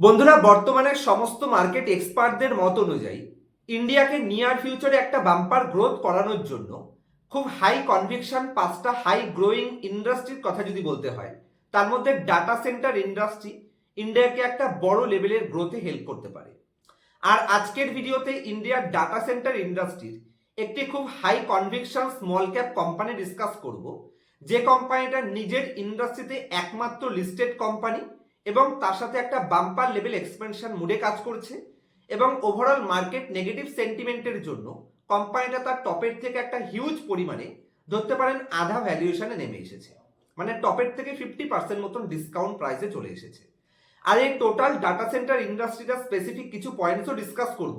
বন্ধুরা, বর্তমানে সমস্ত মার্কেট এক্সপার্টদের মত অনুযায়ী ইন্ডিয়াকে নিয়ার ফিউচারে একটা বাম্পার গ্রোথ করানোর জন্য খুব হাই কনভিকশন 5টা হাই গ্রোয়িং ইন্ডাস্ট্রির কথা যদি বলতে হয়, তার মধ্যে ডাটা সেন্টার ইন্ডাস্ট্রি ইন্ডিয়াকে একটা বড় লেভেলের গ্রোথে হেল্প করতে পারে। আর আজকের ভিডিওতে ইন্ডিয়ার ডাটা সেন্টার ইন্ডাস্ট্রির একটি খুব high conviction small cap company discuss করব, যে কোম্পানিটা নিজের ইন্ডাস্ট্রিতে একমাত্র লিস্টেড কোম্পানি এবং তার সাথে একটা বাম্পার লেভেল এক্সপেনশন মুডে কাজ করছে এবং ওভারঅল মার্কেট নেগেটিভ সেন্টিমেন্টের জন্য কোম্পানিটা তার টপের থেকে একটা হিউজ পরিমাণে, ধরতে পারেন আধা ভ্যালুয়েশনে নেমে এসেছে, মানে টপের থেকে 50% মতন ডিসকাউন্ট প্রাইসে চলে এসেছে। আর এই টোটাল ডাটা সেন্টার ইন্ডাস্ট্রিটা স্পেসিফিক কিছু পয়েন্টসও ডিসকাস করব,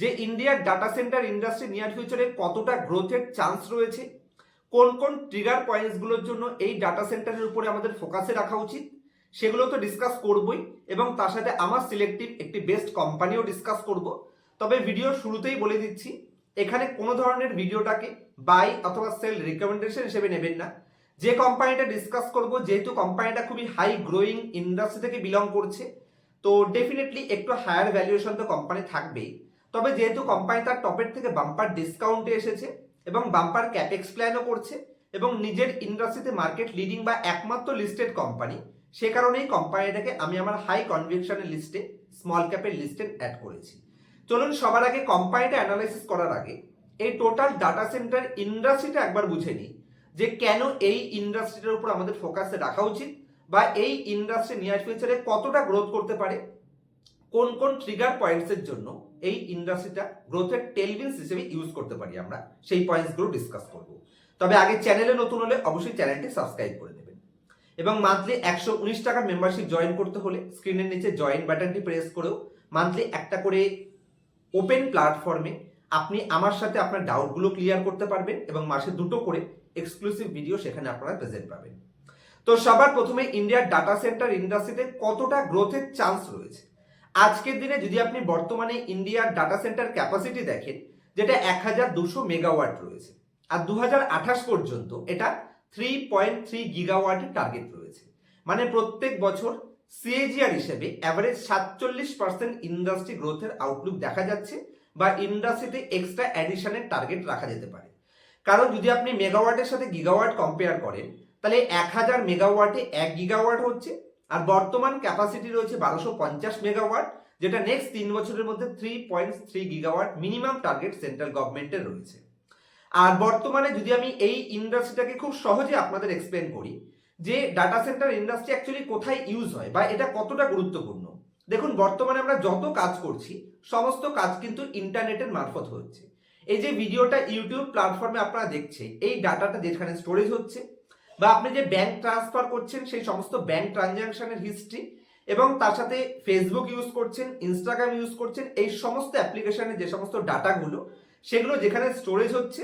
যে ইন্ডিয়ার ডাটা সেন্টার ইন্ডাস্ট্রি নিয়ার ফিউচারে কতটা গ্রোথের চান্স রয়েছে, কোন কোন ট্রিগার পয়েন্টসগুলোর জন্য এই ডাটা সেন্টারের উপরে আমাদের ফোকাসে রাখা উচিত, সেগুলো তো ডিসকাস করবই এবং তার সাথে আমার সিলেক্টিভ একটি বেস্ট কোম্পানিও ডিসকাস করব। তবে ভিডিও শুরুতেই বলে দিচ্ছি, এখানে কোনো ধরনের ভিডিওটাকে বাই অথবা সেল রিকমেন্ডেশন হিসেবে নেবেন না। যে কোম্পানিটা ডিসকাস করব, যেহেতু কোম্পানিটা খুবই হাই গ্রোয়িং ইন্ডাস্ট্রি থেকে বিলং করছে, তো ডেফিনেটলি একটু হায়ার ভ্যালুয়েশন তো কোম্পানি থাকবেই। তবে যেহেতু কোম্পানি তার টপের থেকে বাম্পার ডিসকাউন্টে এসেছে এবং বাম্পার ক্যাপেক্স প্ল্যানও করছে এবং নিজের ইন্ডাস্ট্রিতে মার্কেট লিডিং বা একমাত্র লিস্টেড কোম্পানি, সে কারণেই কোম্পানিটাকে আমি আমার হাই কনভিকশনের লিস্টে, স্মল ক্যাপের লিস্টে অ্যাড করেছি। চলুন সবার আগে কোম্পানিটা অ্যানালাইসিস করার আগে এই টোটাল ডাটা সেন্টার ইন্ডাস্ট্রিটা একবার বুঝে নিই, যে কেন এই ইন্ডাস্ট্রিটার উপর আমাদের ফোকাসে রাখা উচিত বা এই ইন্ডাস্ট্রি নিয়ার ফিউচারে কতটা গ্রোথ করতে পারে, কোন কোন ট্রিগার পয়েন্টসের জন্য এই ইন্ডাস্ট্রিটা গ্রোথের টেলউইন্ডস হিসেবে ইউজ করতে পারি আমরা, সেই পয়েন্টসগুলো ডিসকাস করব। তবে আগে চ্যানেলে নতুন হলে অবশ্যই চ্যানেলটি সাবস্ক্রাইব করে দেবেন এবং মান্থলি 119 টাকার মেম্বারশিপ জয়েন করতে হলে স্ক্রিনের নিচে জয়েন বাটনটি প্রেস করেও মান্থলি একটা করে ওপেন প্ল্যাটফর্মে আপনি আমার সাথে আপনার ডাউটগুলো ক্লিয়ার করতে পারবেন এবং মাসে 2টো করে এক্সক্লুসিভ ভিডিও সেখানে আপনারা প্রেজেন্ট পাবেন। তো সবার প্রথমে ইন্ডিয়ার ডাটা সেন্টার ইন্ডাস্ট্রিতে কতটা গ্রোথের চান্স রয়েছে। আজকের দিনে যদি আপনি বর্তমানে ইন্ডিয়ার ডাটা সেন্টার ক্যাপাসিটি দেখেন, যেটা 1200 মেগাওয়াট রয়েছে, আর 2028 পর্যন্ত এটা 3.3 গিগাওয়াটের টার্গেট রয়েছে। মানে প্রত্যেক বছর সিএজিআর হিসেবে অ্যাভারেজ 47% ইন্ডাস্ট্রি গ্রোথের আউটলুক দেখা যাচ্ছে বা ইন্ডাস্ট্রিতে এক্সট্রা অ্যাডিশনের টার্গেট রাখা যেতে পারে। কারণ যদি আপনি মেগাওয়াটের সাথে গিগাওয়াট কম্পেয়ার করেন, তাহলে 1000 মেগাওয়াটে 1 গিগাওয়াট হচ্ছে, আর বর্তমান ক্যাপাসিটি রয়েছে 1250 মেগাওয়াট, যেটা নেক্সট 3 বছরের মধ্যে 3.3 গিগাওয়াট মিনিমাম টার্গেট সেন্ট্রাল গভর্নমেন্টের রয়েছে। আর বর্তমানে যদি আমি এই ইন্ডাস্ট্রিটাকে খুব সহজে আপনাদের এক্সপ্লেন করি, যে ডাটা সেন্টার ইন্ডাস্ট্রি অ্যাকচুয়ালি কোথায় ইউজ হয় বা এটা কতটা গুরুত্বপূর্ণ। দেখুন, বর্তমানে আমরা যত কাজ করছি সমস্ত কাজ কিন্তু ইন্টারনেটের মারফত হচ্ছে। এই যে ভিডিওটা ইউটিউব প্ল্যাটফর্মে আপনারা দেখছেন, এই ডাটাটা যেখানে স্টোরেজ হচ্ছে বা আপনি যে ব্যাংক ট্রান্সফার করছেন সেই সমস্ত ব্যাংক ট্রানজাকশনের হিস্ট্রি, এবং তার সাথে ফেসবুক ইউজ করছেন, ইনস্টাগ্রাম ইউজ করছেন, এই সমস্ত অ্যাপ্লিকেশনের যে সমস্ত ডাটাগুলো সেগুলো যেখানে স্টোরেজ হচ্ছে,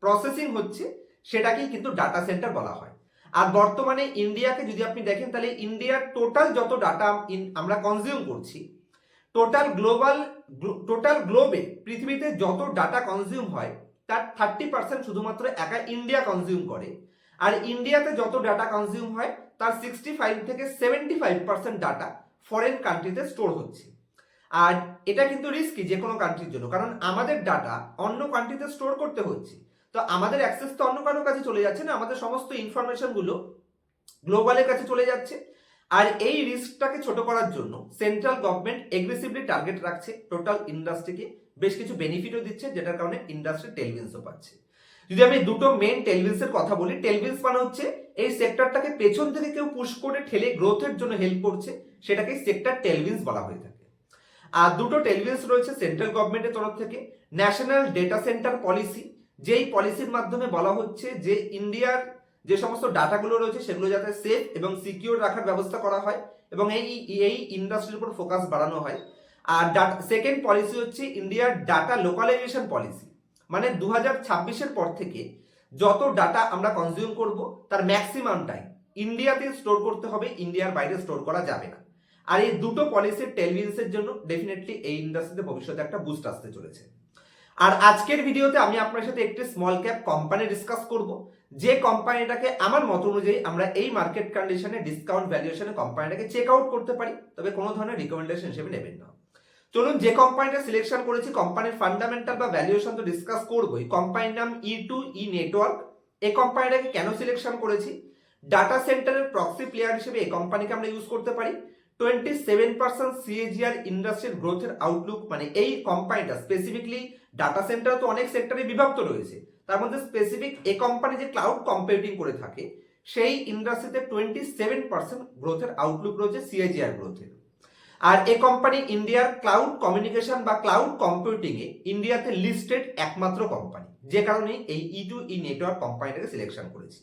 প্রসেসিং হচ্ছে, সেটাকেই কিন্তু ডাটা সেন্টার বলা হয়। আর বর্তমানে ইন্ডিয়াকে যদি আপনি দেখেন, তাহলে ইন্ডিয়ার টোটাল যত ডাটা আমরা কনজিউম করছি, টোটাল গ্লোবে পৃথিবীতে যত ডাটা কনজিউম হয় তার 30% শুধুমাত্র একা ইন্ডিয়া কনজিউম করে। আর ইন্ডিয়াতে যত ডাটা কনজিউম হয় তার 65 থেকে 75% ডাটা ফরেন কান্ট্রিতে স্টোর হচ্ছে। আর এটা কিন্তু রিস্কি যে কোনো কান্ট্রির জন্য, কারণ আমাদের ডাটা অন্য কান্ট্রিতে স্টোর করতে হচ্ছে, তো আমাদের অ্যাক্সেস তো অন্য কারোর কাছে চলে যাচ্ছে না, আমাদের সমস্ত ইনফরমেশনগুলো গ্লোবালের কাছে চলে যাচ্ছে। আর এই রিস্কটাকে ছোট করার জন্য সেন্ট্রাল গভর্নমেন্ট এগ্রেসিভলি টার্গেট রাখছে টোটাল ইন্ডাস্ট্রিকে, বেশ কিছু বেনিফিটও দিচ্ছে, যেটার কারণে ইন্ডাস্ট্রি টেলউইন্ডসও পাচ্ছে। যদি আমি দুটো মেন টেলউইন্ডসের কথা বলি, টেলউইন্ডস মানে হচ্ছে এই সেক্টরটাকে পেছন থেকে কেউ পুশ করে ঠেলে গ্রোথের জন্য হেল্প করছে, সেটাকে সেক্টর টেলউইন্ডস বলা হয়ে থাকে। আর দুটো টেলউইন্ডস রয়েছে সেন্ট্রাল গভর্নমেন্টের তরফ থেকে। ন্যাশনাল ডেটা সেন্টার পলিসি, যেই পলিসির মাধ্যমে বলা হচ্ছে যে ইন্ডিয়ার যে সমস্ত ডাটাগুলো রয়েছে সেগুলো যাতে সেফ এবং সিকিউর রাখার ব্যবস্থা করা হয় এবং এই ইন্ডাস্ট্রির উপর ফোকাস বাড়ানো হয়। আর সেকেন্ড পলিসি হচ্ছে ইন্ডিয়ার ডাটা লোকালাইজেশন পলিসি, মানে 2026-এর পর থেকে যত ডাটা আমরা কনজিউম করব তার ম্যাক্সিমামটাই ইন্ডিয়াতে স্টোর করতে হবে, ইন্ডিয়ার বাইরে স্টোর করা যাবে না। আর এই দুটো পলিসির টেলউইন্ডসের জন্য ডেফিনেটলি এই ইন্ডাস্ট্রিতে ভবিষ্যতে একটা বুস্ট আসতে চলেছে। আর আজকের ভিডিওতে আমি আপনার সাথে একটি স্মল ক্যাপ কোম্পানি ডিসকাস করব, যে কোম্পানিটাকে আমার মত অনুযায়ী আমরা এই মার্কেট কন্ডিশনে ডিসকাউন্ট ভ্যালুয়েশনে কোম্পানিটাকে চেক আউট করতে পারি, তবে কোনো ধরনের রিকমেন্ডেশন হিসেবে নেবেন না। চলুন যে কোম্পানিটা সিলেকশন করেছি, কোম্পানির ফান্ডামেন্টাল বা ভ্যালুয়েশন তো ডিসকাস করবোই। কোম্পানির নাম E2E নেটওয়ার্ক। এই কোম্পানিটাকে কেন সিলেকশন করেছি? ডাটা সেন্টারের প্রক্সি প্লেয়ার হিসেবে এই কোম্পানিকে আমরা ইউজ করতে পারি। 27% CAGR ইন্ডাস্ট্রির গ্রোথের আউটলুক, মানে এই কোম্পানিটা স্পেসিফিকলি ডাটা সেন্টার তো অনেক সেক্টরে বিভক্ত রয়েছে, তার মধ্যে স্পেসিফিক এই কোম্পানি যে ক্লাউড কম্পিউটিং করে থাকে সেই ইন্ডাস্ট্রিতে 27% গ্রোথের আউটলুক রয়েছে, CAGR গ্রোথের। আর এই কোম্পানি ইন্ডিয়ার ক্লাউড কমিউনিকেশন বা ক্লাউড কম্পিউটিং এ ইন্ডিয়াতে লিস্টেড একমাত্র কোম্পানি, যে কারণে এই E2E নেটওয়ার্ক কোম্পানিটাকে সিলেকশন করেছি।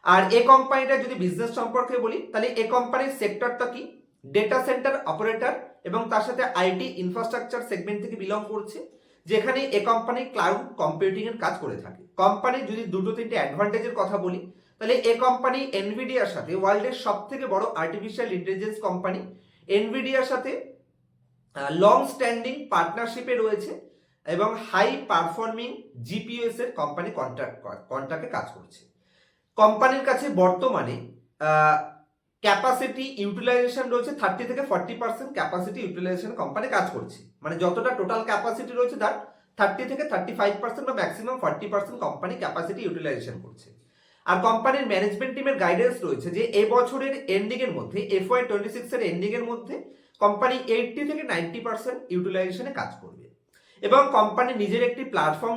আর এই কোম্পানিটা যদি বিজনেস সম্পর্কে বলি, তাহলে এই কোম্পানির সেক্টরটা কি? ডেটা সেন্টার অপারেটর এবং তার সাথে আইটি ইনফ্রাস্ট্রাকচার সেগমেন্ট থেকে বিলং করছে, যেখানে এই কোম্পানি ক্লাউড কম্পিউটিং এর কাজ করে থাকে। কোম্পানির যদি দুটো তিনটে অ্যাডভান্টেজের কথা বলি, তাহলে এই কোম্পানি এনভিডিয়ার সাথে, ওয়ার্ল্ডের সব থেকে বড় আর্টিফিশিয়াল ইন্টেলিজেন্স কোম্পানি এনভিডিয়ার সাথে লং স্ট্যান্ডিং পার্টনারশিপে রয়েছে এবং হাই পারফর্মিং জিপিএস এর কোম্পানি কন্ট্রাক্টে কাজ করছে। কোম্পানির কাছে বর্তমানে ক্যাপাসিটি ইউটিলাইজেশন রয়েছে 30 থেকে 40% ক্যাপাসিটি ইউটিলাইজেশন কোম্পানি কাজ করছে, মানে যতটা টোটাল ক্যাপাসিটি রয়েছে তার 30 থেকে 35% বা ম্যাক্সিমাম 40% কোম্পানি ক্যাপাসিটি ইউটিলাইজেশন করছে। আর কোম্পানির ম্যানেজমেন্ট টিমের গাইডেন্স রয়েছে যে এই বছরের এন্ডিং এর মধ্যে, FY26 এর এন্ডিং এর মধ্যে কোম্পানি 80 থেকে 90% ইউটিলাইজেশনে কাজ করবে। এবং কোম্পানি নিজের একটি প্ল্যাটফর্ম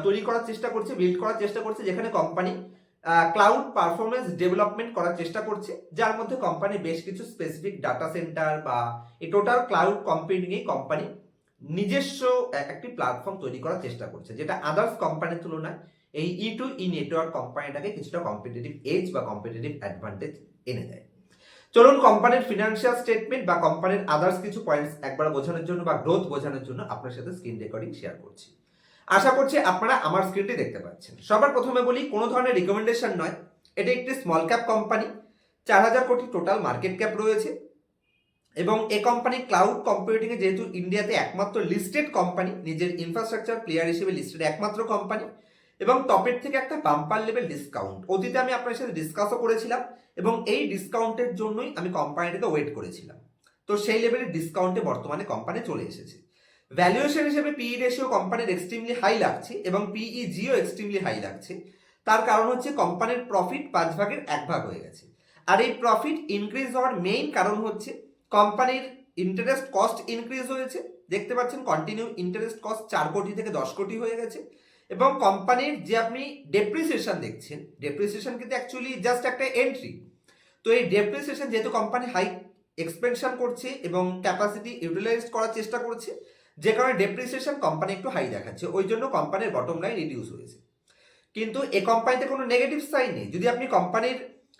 তৈরি করার চেষ্টা করছে, বিল্ড করার চেষ্টা করছে, যেখানে কোম্পানি ক্লাউড পারফরমেন্স ডেভেলপমেন্ট করার চেষ্টা করছে, যার মধ্যে কোম্পানি বেশ কিছু স্পেসিফিক ডাটা সেন্টার বা এই total cloud computing a company নিজস্ব একটি প্ল্যাটফর্ম তৈরি করার চেষ্টা করছে, যেটা আদার্স কোম্পানির তুলনায় এই E2E নেটওয়ার্ক কোম্পানিটাকে কিছুটা কম্পিটিটিভ এজ বা কম্পিটিটিভ অ্যাডভান্টেজ এনে দেয়। চলুন কোম্পানির ফিনান্সিয়াল স্টেটমেন্ট বা কোম্পানির আদার্স কিছু পয়েন্টস একবার বোঝানোর জন্য বা গ্রোথ বোঝানোর জন্য আপনার সাথে স্ক্রিন রেকর্ডিং শেয়ার করছি। আশা করছি আপনারা আমার স্ক্রিনটি দেখতে পাচ্ছেন। সবার প্রথমে বলি, কোনো ধরনের রিকমেন্ডেশন নয়, এটা একটি স্মল ক্যাপ কোম্পানি, 4000 কোটি টোটাল মার্কেট ক্যাপ রয়েছে এবং এই কোম্পানি ক্লাউড কম্পিউটিং এ যেহেতু ইন্ডিয়াতে একমাত্র লিস্টেড কোম্পানি, নিজের ইনফ্রাস্ট্রাকচার প্লেয়ার হিসেবে লিস্টেড একমাত্র কোম্পানি এবং টপের থেকে একটা বাম্পার লেভেল ডিসকাউন্ট অতীতে আমি আপনার সাথে ডিসকাসও করেছিলাম এবং এই ডিসকাউন্টের জন্যই আমি কোম্পানিটাকে ওয়েট করেছিলাম। তো সেই লেভেলের ডিসকাউন্টে বর্তমানে কোম্পানি চলে এসেছে। ভ্যালুয়েশন হিসেবে পিই রেশিও কোম্পানির এক্সট্রিমলি হাই লাগছে এবং পিইজিও এক্সট্রিমলি হাই লাগছে। তার কারণ হচ্ছে কোম্পানির প্রফিট 5 ভাগের 1 ভাগ হয়ে গেছে। আর এই প্রফিট ইনক্রিজ হওয়ার মেইন কারণ হচ্ছে কোম্পানির ইন্টারেস্ট কস্ট ইনক্রিজ হয়েছে। দেখতে পাচ্ছেন কন্টিনিউ ইন্টারেস্ট কস্ট 4 কোটি থেকে 10 কোটি হয়ে গেছে এবং কোম্পানির যে আপনি ডেপ্রিসিয়েশন দেখছেন, ডেপ্রিসিয়েশন কিন্তু অ্যাকচুয়ালি জাস্ট একটা এন্ট্রি। তো এই ডেপ্রিসিয়েশন যেহেতু কোম্পানি হাই এক্সপেনশন করছে এবং ক্যাপাসিটি ইউটিলাইজ করার চেষ্টা করছে, যে কারণে ডেপ্রিসিয়েশন কোম্পানি একটু হাই দেখাচ্ছে, ওই জন্য কোম্পানির বটম লাইন রিডিউস হয়েছে। কিন্তু এই কোম্পানিতে কোনো নেগেটিভ সাইন নেই। যদি আপনি কোম্পানির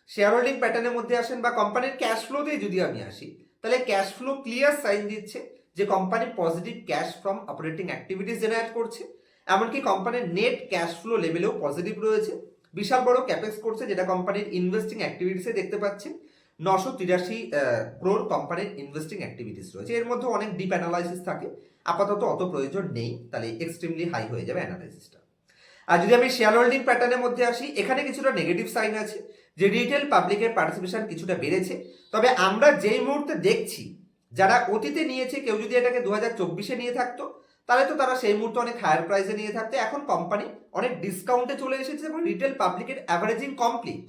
শেয়ার হোল্ডিং প্যাটার্নের মধ্যে আসেন বা কোম্পানির ক্যাশ ফ্লোতে যদি আমি আসি, তাহলে ক্যাশ ফ্লো ক্লিয়ার সাইন দিচ্ছে যে company positive case from operating activities generate করছে। এমনকি কোম্পানির নেট ক্যাশ ফ্লো লেভেলেও পজিটিভ রয়েছে। বিশাল বড় ক্যাপেক্স করছে, যেটা কোম্পানির ইনভেস্টিং অ্যাক্টিভিটিসে দেখতে পাচ্ছেন 983 ক্রোর কোম্পানির ইনভেস্টিং অ্যাক্টিভিটিস রয়েছে। এর মধ্যে অনেক ডিপ অ্যানালাইসিস থাকে, আপাতত অত প্রয়োজন নেই, তাহলে এক্সট্রিমলি হাই হয়ে যাবে অ্যানালাইসিসটা। আর যদি আমি শেয়ার হোল্ডিং প্যাটার্নের মধ্যে আসি, এখানে কিছুটা নেগেটিভ সাইন আছে যে রিটেল পাবলিকের পার্টিসিপেশন কিছুটা বেড়েছে। তবে আমরা যেই মুহূর্তে দেখছি, যারা অতীতে নিয়েছে, কেউ যদি এটাকে 2024-এ নিয়ে থাকতো তাহলে তো তারা সেই মুহূর্তে অনেক হায়ার প্রাইসে নিয়ে থাকতো। এখন কোম্পানি অনেক ডিসকাউন্টে চলে এসেছে এবং রিটেল পাবলিকের অ্যাভারেজিং কমপ্লিট।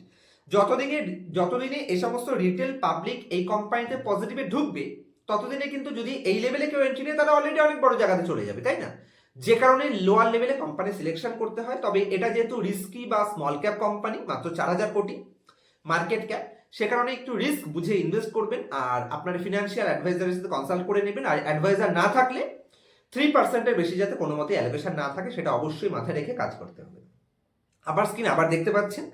যতদিনে এই সমস্ত রিটেল পাবলিক এই কোম্পানিতে পজিটিভে ঢুকবে, ততদিনে কিন্তু যদি এই লেভেলে কেউ এন্ট্রি নেয়, তারা অলরেডি অনেক বড় জায়গাতে চলে যাবে, তাই না? যে কারণে লোয়ার লেভেলে কোম্পানি সিলেকশন করতে হয়। তবে এটা যেহেতু রিস্কি বা স্মল ক্যাপ কোম্পানি, মাত্র 4000 কোটি মার্কেট ক্যাপ, সে কারণে একটু রিস্ক বুঝে ইনভেস্ট করবেন আর আপনার ফিনান্সিয়াল অ্যাডভাইজারের সাথে কনসাল্ট করে নেবেন। আর অ্যাডভাইজার না থাকলে 3%-এর বেশি যাতে কোনো মতে অ্যালোকেশন না থাকে, সেটা অবশ্যই মাথায় রেখে কাজ করতে হবে। আবার স্ক্রিন আবার দেখতে পাচ্ছেন।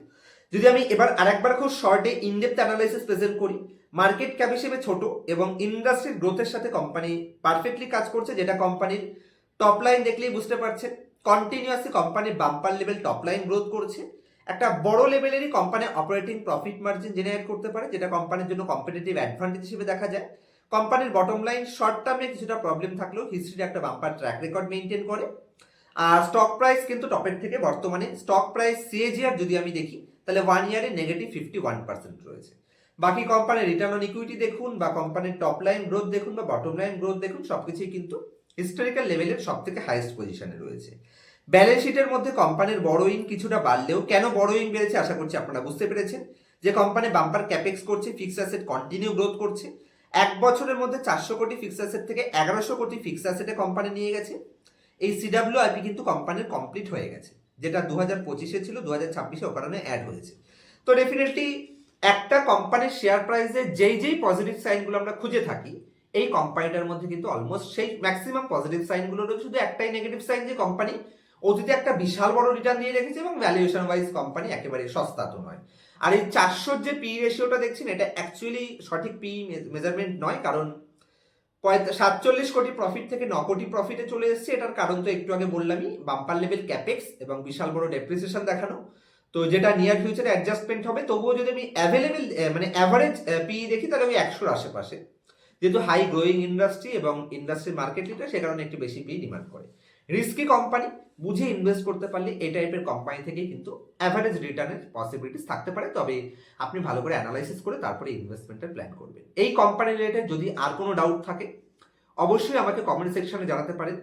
যদি আমি এবার আরেকবার খুব শর্টে ইনডেপথ অ্যানালাইসিস প্রেজেন্ট করি, মার্কেট ক্যাপ হিসেবে ছোট এবং ইন্ডাস্ট্রির গ্রোথের সাথে কোম্পানি পারফেক্টলি কাজ করছে, যেটা কোম্পানির টপ লাইন দেখলেই বুঝতে পারছেন। Continuously company bumper level top line growth করছে। একটা বড় লেভেলেরই company operating profit margin generate করতে পারে, যেটা কোম্পানির জন্য কম্পিটিটিভ অ্যাডভান্টেজ হিসেবে দেখা যায়। কোম্পানির বটম লাইন শর্ট টার্মে কিছুটা প্রবলেম থাকলেও হিস্ট্রির একটা বাম্পার ট্র্যাক রেকর্ড মেনটেন করে। আর স্টক প্রাইস কিন্তু টপের থেকে বর্তমানে স্টক প্রাইস সিএজিআর যদি আমি দেখি তাহলে 1 ইয়ারে -51% রয়েছে। বাকি কোম্পানির রিটার্ন অন ইকুইটি দেখুন বা কোম্পানির টপ লাইন গ্রোথ দেখুন বা বটম লাইন গ্রোথ দেখুন, সবকিছুই কিন্তু হিস্টোরিক্যাল লেভেলের সব থেকে হাইয়েস্ট পজিশনে রয়েছে। ব্যালেন্স শিটের মধ্যে কোম্পানির বড়োইং কিছুটা বাড়লেও, কেন বড়োইং বেড়েছে আশা করছি আপনারা বুঝতে পেরেছেন, যে কোম্পানি বাম্পার ক্যাপেক্স করছে, ফিক্সড অ্যাসেট কন্টিনিউ গ্রোথ করছে। এক বছরের মধ্যে 400 কোটি ফিক্সড অ্যাসেট থেকে 1100 কোটি ফিক্সড অ্যাসেটে কোম্পানি নিয়ে গেছে। এই সিডাব্লিউআইপি কিন্তু কোম্পানির কমপ্লিট হয়ে গেছে, যেটা 2025-এ ছিল, 2026-এ ও কারণে অ্যাড হয়েছে। তো ডেফিনেটলি একটা কোম্পানির শেয়ার প্রাইসে যেই পজিটিভ সাইনগুলো আমরা খুঁজে থাকি, এই কোম্পানিটার মধ্যে কিন্তু অলমোস্ট সেই ম্যাক্সিমাম পজিটিভ সাইনগুলো রয়েছে। শুধু একটাই নেগেটিভ সাইন, যে কোম্পানি অতীতে একটা বিশাল বড় রিটার্ন দিয়ে রেখেছে এবং ভ্যালুয়েশন ওয়াইজ কোম্পানি একেবারে সস্তা তো নয়। আর এই 400 যে পি রেশিওটা দেখছেন, এটা অ্যাকচুয়ালি সঠিক পি মেজারমেন্ট নয়, কারণ 47 কোটি প্রফিট থেকে 9 কোটি প্রফিটে চলে এসেছে। এটার কারণ তো একটু আগে বললামই, বাম্পার লেভেল ক্যাপেক্স এবং বিশাল বড় ডেপ্রিসিয়েশন দেখানো, তো যেটা নিয়ার ফিউচারে অ্যাডজাস্টমেন্ট হবে। তবুও যদি আমি অ্যাভারেজ পি দেখি তাহলে আমি 100-র আশেপাশে, যেহেতু হাই গ্রোয়িং ইন্ডাস্ট্রি এবং ইন্ডাস্ট্রির মার্কেট লিডার, সে কারণে একটু বেশি পি ডিমান্ড করে। রিস্কি কোম্পানি, বুঝে ইনভেস্ট করতে পারলে এই টাইপের কোম্পানি থেকেই কিন্তু অ্যাভারেজ রিটার্নের পসিবিলিটিস থাকতে পারে, তবে আপনি ভালো করে অ্যানালাইসিস করে তারপরে ইনভেস্টমেন্টের প্ল্যান করবেন। এই কোম্পানি রিলেটেড যদি আর কোনো ডাউট থাকে অবশ্যই আমাকে কমেন্ট সেকশনে জানাতে পারেন,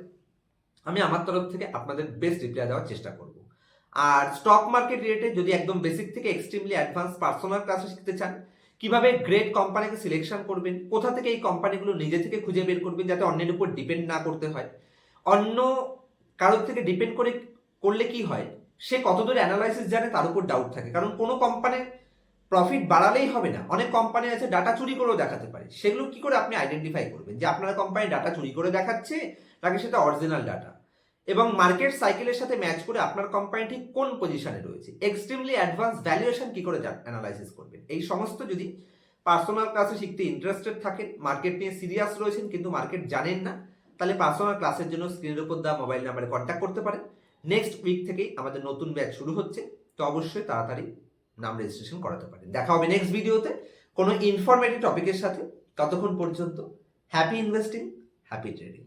আমি আমার তরফ থেকে আপনাদের বেস্ট রিপ্লাই দেওয়ার চেষ্টা করব। আর স্টক মার্কেট রিলেটেড যদি একদম বেসিক থেকে এক্সট্রিমলি অ্যাডভান্স পার্সোনাল ক্লাসে শিখতে চান, কিভাবে গ্রেট কোম্পানিকে সিলেকশন করবেন, কোথা থেকে এই কোম্পানিগুলো নিজে থেকে খুঁজে বের করবেন যাতে অন্যের উপর ডিপেন্ড না করতে হয়, অন্য কারোর থেকে ডিপেন্ড করলে কি হয়, সে কতদূর অ্যানালাইসিস জানে তার উপর ডাউট থাকে। কারণ কোনো কোম্পানির প্রফিট বাড়ালেই হবে না, অনেক কোম্পানি আছে ডাটা চুরি করেও দেখাতে পারে। সেগুলো কি করে আপনি আইডেন্টিফাই করবেন যে আপনার কোম্পানি ডাটা চুরি করে দেখাচ্ছে নাকি সেটা অরিজিনাল ডাটা, এবং মার্কেট সাইকেলের সাথে ম্যাচ করে আপনার কোম্পানি ঠিক কোন পজিশনে রয়েছে, এক্সট্রিমলি অ্যাডভান্স ভ্যালুয়েশন কি করে অ্যানালাইসিস করবেন, এই সমস্ত যদি পার্সোনাল ক্লাসে শিখতে ইন্টারেস্টেড থাকেন, মার্কেট নিয়ে সিরিয়াস রয়েছেন কিন্তু মার্কেট জানেন না, তাহলে পার্সোনাল ক্লাসের জন্য স্ক্রিনের উপর দেওয়া মোবাইল নাম্বারে কন্ট্যাক্ট করতে পারেন। নেক্সট উইক থেকেই আমাদের নতুন ব্যাচ শুরু হচ্ছে, তো অবশ্যই তাড়াতাড়ি নাম রেজিস্ট্রেশন করাতে পারেন। দেখা হবে নেক্সট ভিডিওতে কোনো ইনফরমেটিভ টপিকের সাথে। ততক্ষণ পর্যন্ত হ্যাপি ইনভেস্টিং, হ্যাপি ট্রেডিং।